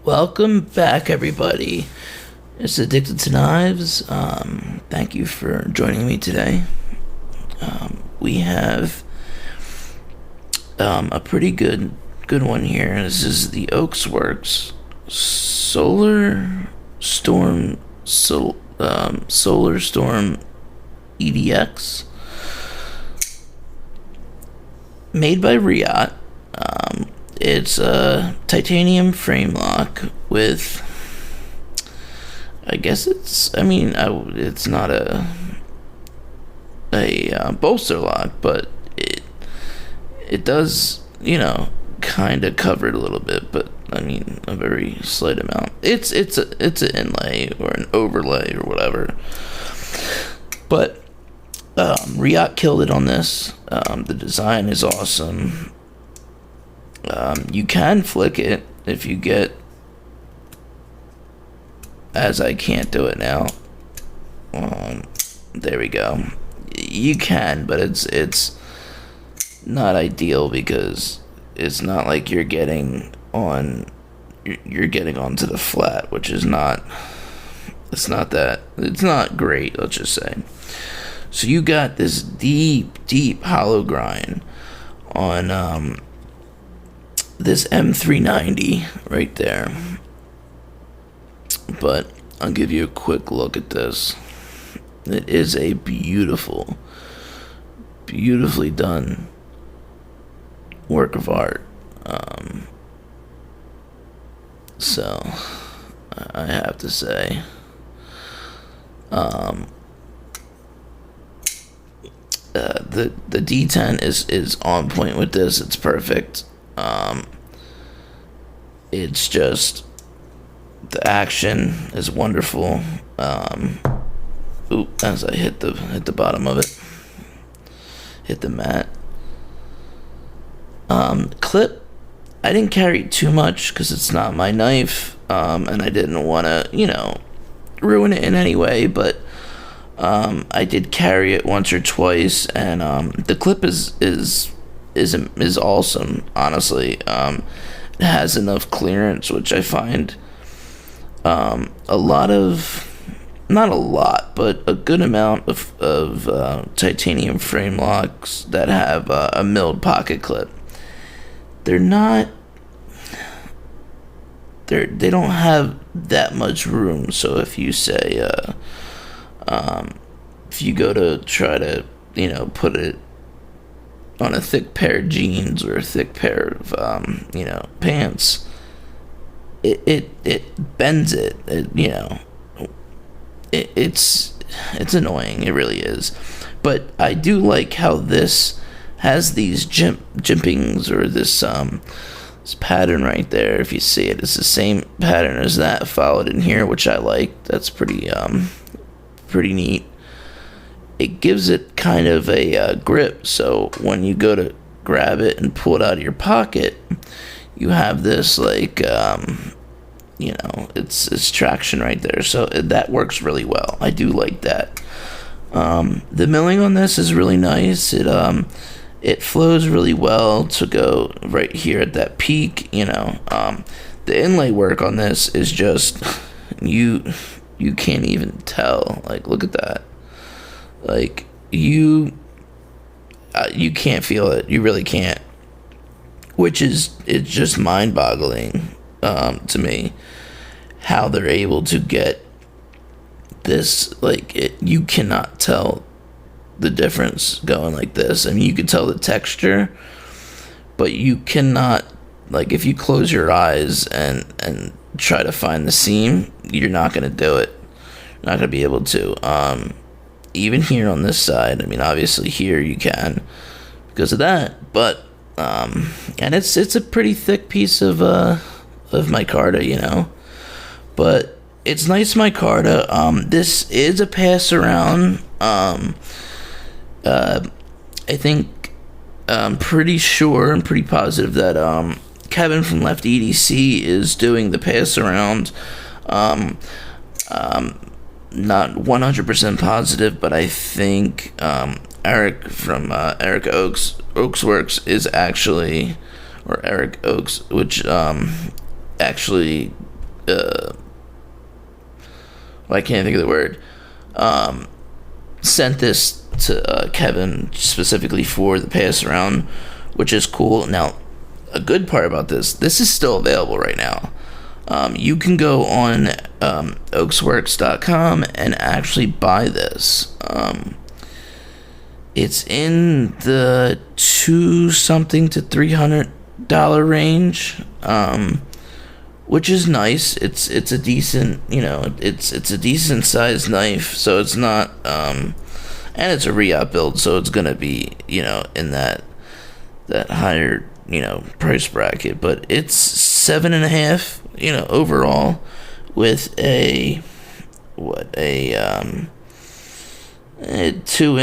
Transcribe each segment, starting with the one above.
Welcome back, everybody. It's Addicted to Knives. Thank you for joining me today. We have a pretty good one here. This is the Ochs Worx Solarstorm EDX, made by Riot. It's a titanium frame lock with, I guess it's not a bolster lock, but it does, kind of cover it a little bit, but a very slight amount. It's an inlay or an overlay or whatever. But Riot killed it on this. The design is awesome. You can flick it if you get, as I can't do it now. There we go. You can, but it's not ideal because it's not like you're getting onto the flat, which is not. It's not great. Let's just say. So you got this deep hollow grind on this M390 right there. But I'll give you a quick look at this. It is a beautifully done work of art. So I have to say, the D10 is on point with this. It's perfect. It's just, the action is wonderful. As I hit the bottom of it, hit the mat. Clip, I didn't carry too much because it's not my knife, and I didn't want to, ruin it in any way. But I did carry it once or twice, and the clip is awesome. Honestly, it has enough clearance, which I find not a lot, but a good amount of titanium frame locks that have a milled pocket clip. They don't have that much room. So if you say, if you go to try to, put it on a thick pair of jeans or a thick pair of, pants, it bends it. It's annoying. It really is. But I do like how this has these jimpings, or this pattern right there. If you see it, it's the same pattern as that followed in here, which I like. That's pretty neat. It gives it kind of a grip, so when you go to grab it and pull it out of your pocket, you have this it's traction right there, so that works really well. I do like that. The milling on this is really nice. It flows really well to go right here at that peak. The inlay work on this is just you can't even tell. Like, look at that. Like, you can't feel it. You really can't. It's just mind-boggling to me how they're able to get this. You cannot tell the difference going like this. You can tell the texture, but you cannot, if you close your eyes and try to find the seam, you're not going to do it. You're not going to be able to. Even here on this side, obviously here you can because of that, but and it's a pretty thick piece of micarta, but it's nice micarta. This is a pass around. I think I'm pretty sure, I'm pretty positive that Kevin from Left EDC is doing the pass around. Not 100% positive, but I think Eric from Eric Ochs is actually, or Eric Ochs, which actually I can't think of the word. Sent this to Kevin specifically for the pass around, which is cool. Now, a good part about this is still available right now. You can go on Ochsworx.com and actually buy this. It's in the $2 something to $300 range, which is nice. It's a decent, it's a decent sized knife, so it's not, and it's a re-op build, so it's gonna be, in that higher, price bracket. But it's 7.5, overall, with a 2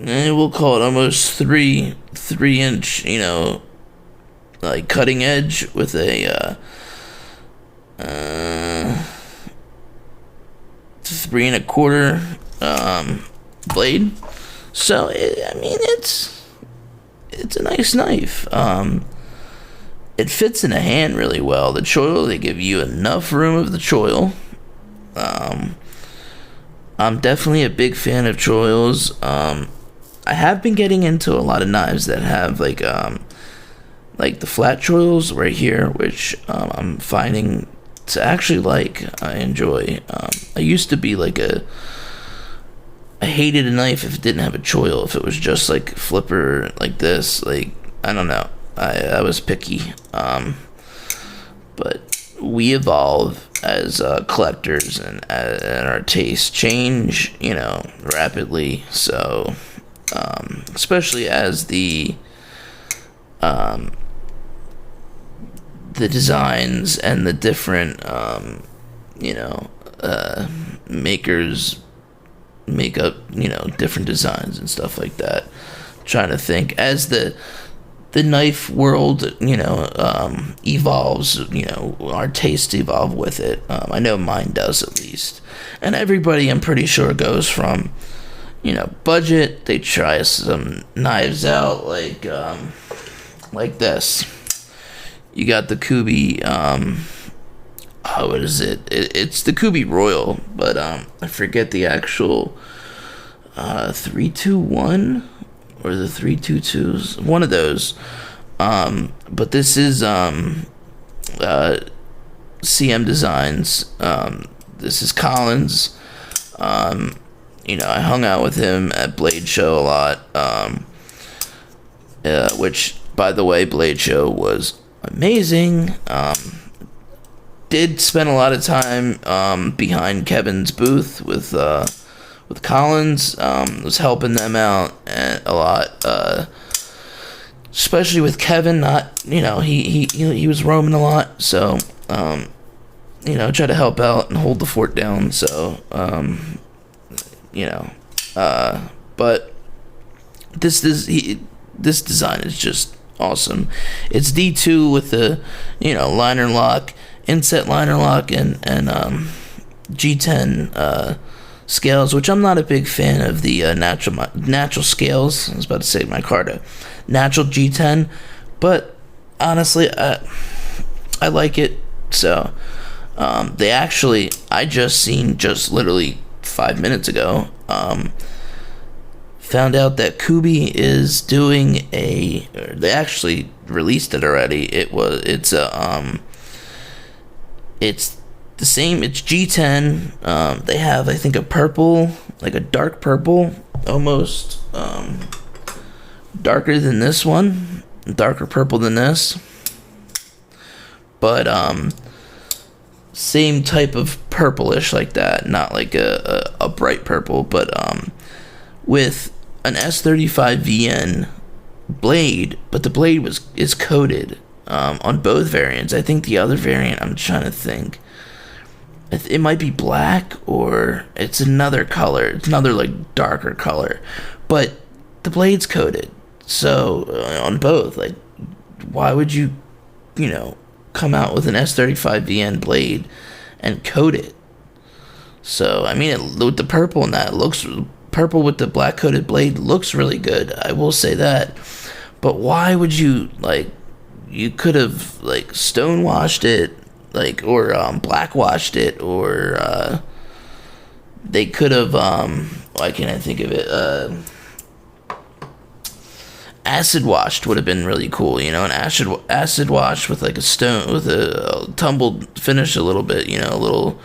and we'll call it almost 3 inch, like cutting edge with a 3 1/4 blade. So it's a nice knife. It fits in a hand really well. The choil, they give you enough room of the choil. I'm definitely a big fan of choils. I have been getting into a lot of knives that have like the flat choils right here, which I'm finding to actually I enjoy. I used to be I hated a knife if it didn't have a choil. If it was just like flipper like this, I don't know. I was picky. But we evolve as collectors, and our tastes change, rapidly. So, especially as the designs and the different, makers make up, different designs and stuff like that. Trying to think as the knife world, evolves, our tastes evolve with it. I know mine does, at least. And everybody, I'm pretty sure, goes from, budget. They try some knives out like this. You got the Kubi, what is it? It's the Kubi Royal, but I forget the actual 321 or the 322s, one of those. But this is CM Designs. This is Collins. I hung out with him at Blade Show a lot, which, by the way, Blade Show was amazing. Did spend a lot of time behind Kevin's booth with Collins. Was helping them out a lot, especially with Kevin. Not, he was roaming a lot, so try to help out and hold the fort down. So but this design is just awesome. It's D2 with the liner lock, inset liner lock, and G10 scales, which I'm not a big fan of the natural scales. I was about to say micarta, natural G10, but honestly, I like it. So they actually, I just literally 5 minutes ago, found out that Kubi is doing they actually released it already. It's the same, it's G10. They have, I think, a purple, like a dark purple, almost darker than this one, darker purple than this, but same type of purplish like that, not like a bright purple, but with an S35VN blade, but the blade is coated on both variants. I think the other variant, I'm trying to think, it might be black, or it's another color. It's another darker color, but the blade's coated. So on both, why would you come out with an S35VN blade and coat it? So with the purple and that, it looks purple with the black coated blade looks really good. I will say that. But why would you you could have stonewashed it, like, or blackwashed it, or they could have, why can't I think of it, acid washed would have been really cool, you know, an acid wash with like a stone, with a tumbled finish a little bit, you know, a little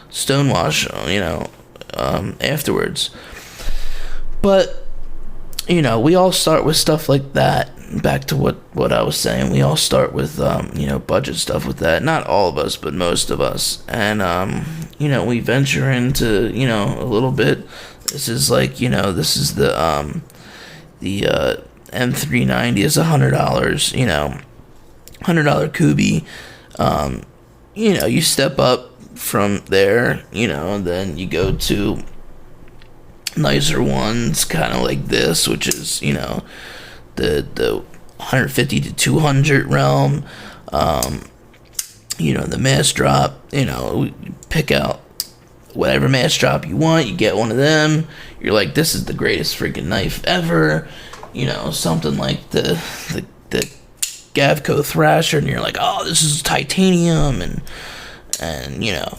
stone wash, you know, afterwards. But, you know, we all start with stuff like that. Back to what I was saying, we all start with, you know, budget stuff with that. Not all of us, but most of us. And, you know, we venture into, you know, a little bit. This is like, you know, this is the M390 is $100, you know, $100 Kubi. You know, you step up from there, you know, and then you go to nicer ones, kind of like this, which is, you know, the 150 to 200 realm. You know, the mass drop, you know, pick out whatever mass drop you want, you get one of them, you're like, this is the greatest freaking knife ever, you know, something like the Gavco Thrasher, and you're like, oh, this is titanium, and you know,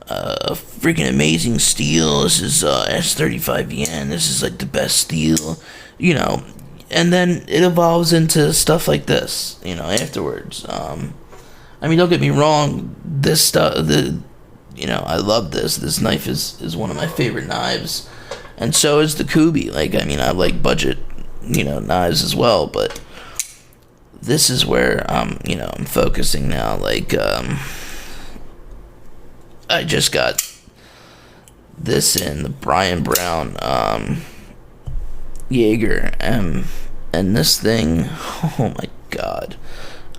freaking amazing steel, this is S35 yen, this is like the best steel, you know, and then it evolves into stuff like this, you know, afterwards. I mean, don't get me wrong, this stuff, you know, I love this knife is one of my favorite knives, and so is the Kubi. Like, I mean, I like budget, you know, knives as well, but this is where you know, I'm focusing now. Like, I just got this in the Brian Brown Jaeger, and this thing, oh my god,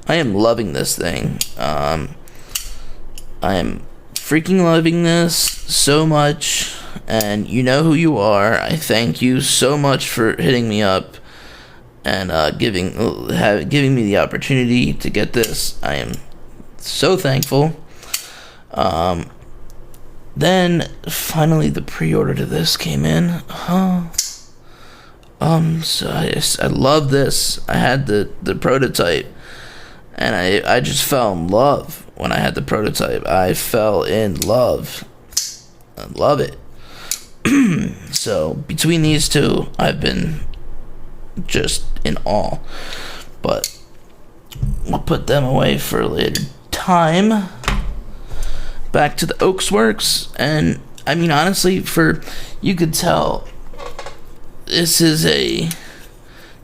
I am loving this thing. I am freaking loving this so much, and you know who you are. I thank you so much for hitting me up and giving me the opportunity to get this. I am so thankful. Then finally the pre-order to this came in. So I love this. I had the prototype, and I just fell in love when I had the prototype. I fell in love. I love it. So between these two, I've been just in awe. But we'll put them away for a later time. Back to the Ochs Worx, and I mean, honestly, you could tell this is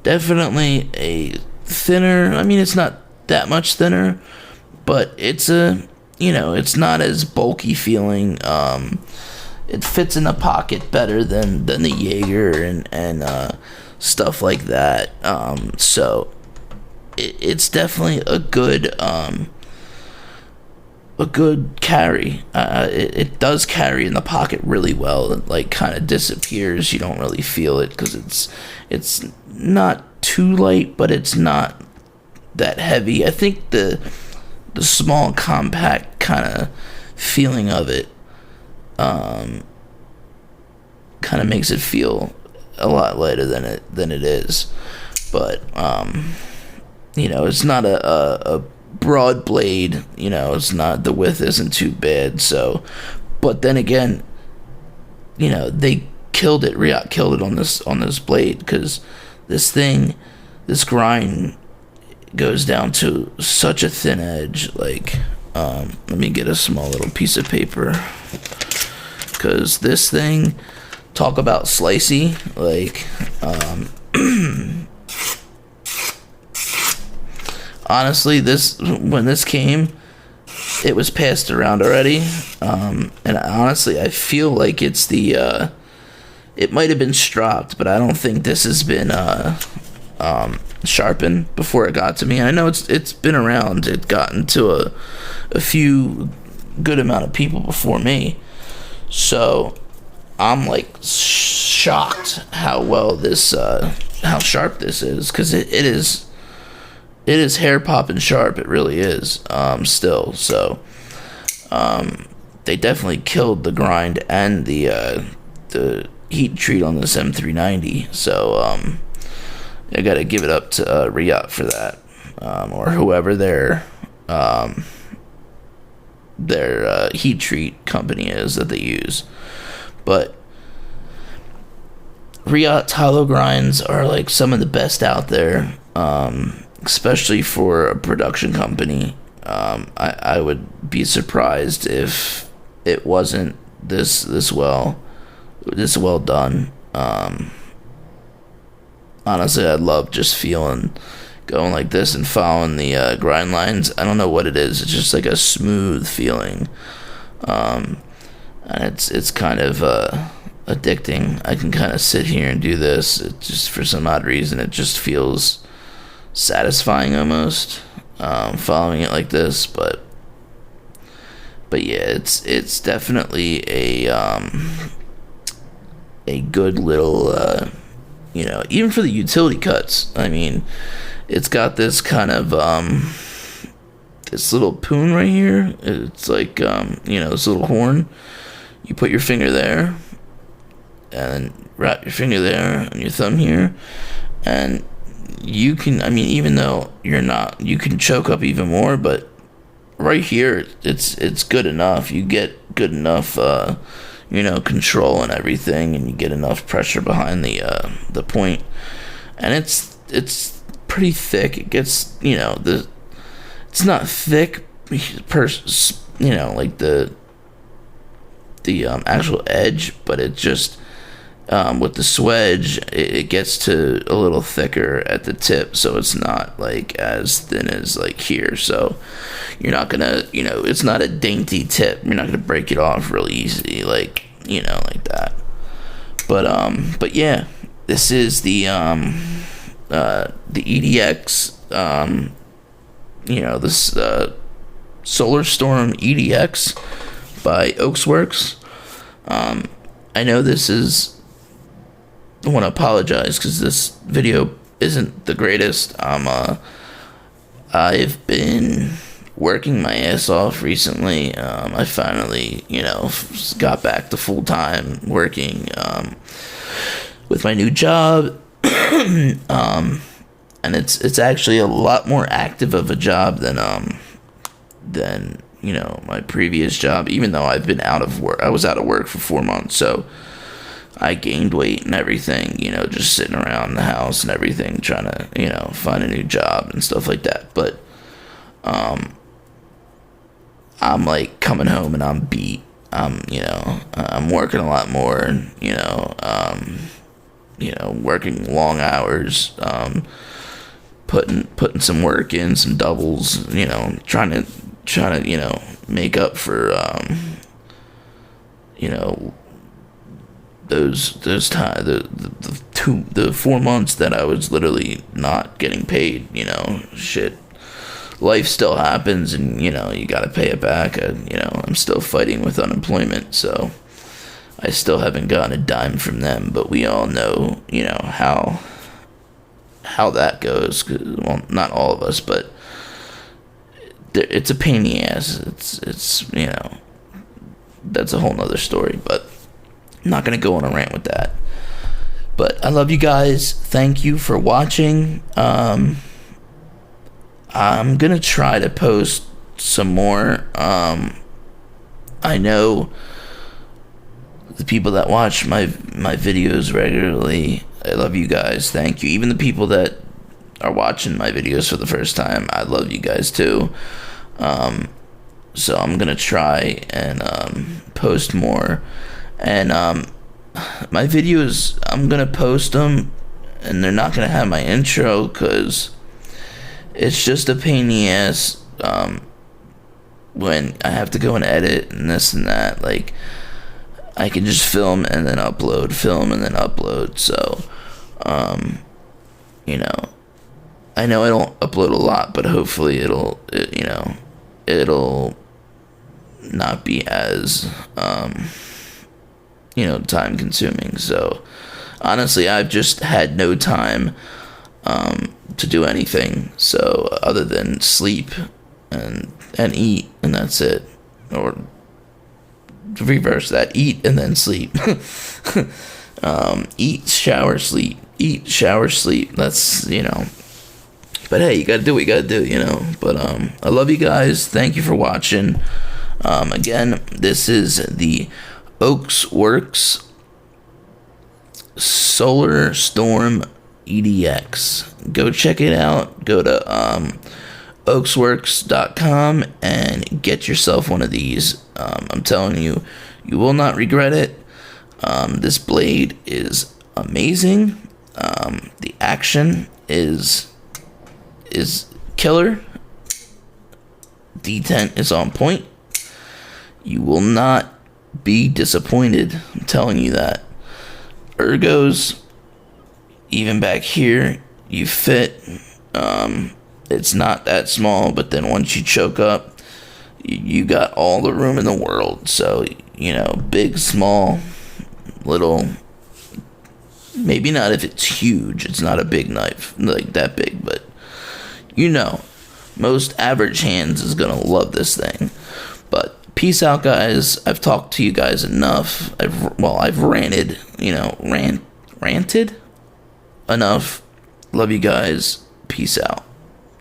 definitely a thinner. I mean, it's not that much thinner, but it's you know, it's not as bulky feeling. It fits in the pocket better than the Jaeger and stuff like that. So it's definitely a good carry. It does carry in the pocket really well. It like kind of disappears. You don't really feel it because it's not too light, but it's not that heavy. I think the small compact kind of feeling of it kind of makes it feel a lot lighter than it is. But you know, it's not a broad blade, you know, it's not, the width isn't too bad. So, but then again, you know, they killed it. Riot killed it on this blade, because this grind goes down to such a thin edge. Like, let me get a small little piece of paper, because this thing, talk about slicey, like, honestly, when this came, it was passed around already, and honestly, I feel like it's it might have been stropped, but I don't think this has been sharpened before it got to me. And I know it's been around. It gotten to a few good amount of people before me, so I'm like shocked how well how sharp this is, because it is hair popping sharp. It really is. Still, so they definitely killed the grind and the heat treat on this M390. So I gotta give it up to Riot for that, or whoever their their heat treat company is that they use. But Riot hollow grinds are like some of the best out there, especially for a production company. I would be surprised if it wasn't this well done. Honestly, I love just going like this and following the grind lines. I don't know what it is. It's just like a smooth feeling, and it's kind of addicting. I can kind of sit here and do this. It just, for some odd reason, it just feels satisfying almost, following it like this. But yeah, it's definitely a good little, even for the utility cuts. I mean, it's got this kind of this little poon right here. It's like this little horn. You put your finger there, and wrap your finger there and your thumb here, and you can, even though you're not, you can choke up even more, but right here it's good enough. You get good enough control and everything, and you get enough pressure behind the point, and it's pretty thick. It gets, it's not thick like the actual edge, but it just, with the swedge, it gets to a little thicker at the tip, so it's not like as thin as like here. So you're not gonna, it's not a dainty tip. You're not gonna break it off really easy, like that. But yeah, this is the EDX, this Solarstorm EDX by Ochs. I know this is, I want to apologize because this video isn't the greatest. I've been working my ass off recently. I finally, got back to full-time working with my new job. And it's actually a lot more active of a job than my previous job, even though I've been out of work. I was out of work for 4 months, so I gained weight and everything, just sitting around the house and everything, trying to, find a new job and stuff like that. But I'm like coming home and I'm beat. I'm working a lot more, and working long hours, putting some work in, some doubles, trying to make up for those time, the 4 months that I was literally not getting paid. Shit, life still happens, and you gotta pay it back. I'm still fighting with unemployment, so I still haven't gotten a dime from them. But we all know, how that goes. 'Cause, well, not all of us, but it's a pain in the ass. It's that's a whole nother story, but I'm not gonna go on a rant with that. But I love you guys. Thank you for watching. I'm gonna try to post some more. I know the people that watch my videos regularly, I love you guys. Thank you. Even the people that are watching my videos for the first time, I love you guys too. So I'm gonna try and post more. And my videos, I'm gonna post them, and they're not gonna have my intro because it's just a pain in the ass when I have to go and edit and this and that. Like, I can just film and then upload, so I know I don't upload a lot, but hopefully it'll not be as time consuming. So honestly, I've just had no time to do anything, so other than sleep and eat, and that's it. Or reverse that, eat and then sleep. Eat, shower, sleep. Eat, shower, sleep. That's, but hey, you gotta do what you gotta do. But I love you guys. Thank you for watching. Again, this is the Ochs Worx Solarstorm EDX. Go check it out. Go to oaksworks.com and get yourself one of these. I'm telling you, you will not regret it. This blade is amazing. The action is killer. Detent is on point. You will not be disappointed. I'm telling you that. Ergos, even back here, you fit. It's not that small, but then once you choke up, you got all the room in the world. So, big, small, little. Maybe not if it's huge. It's not a big knife, like that big, but most average hands is gonna love this thing. But peace out, guys. I've talked to you guys enough. I've ranted, ranted enough. Love you guys. Peace out.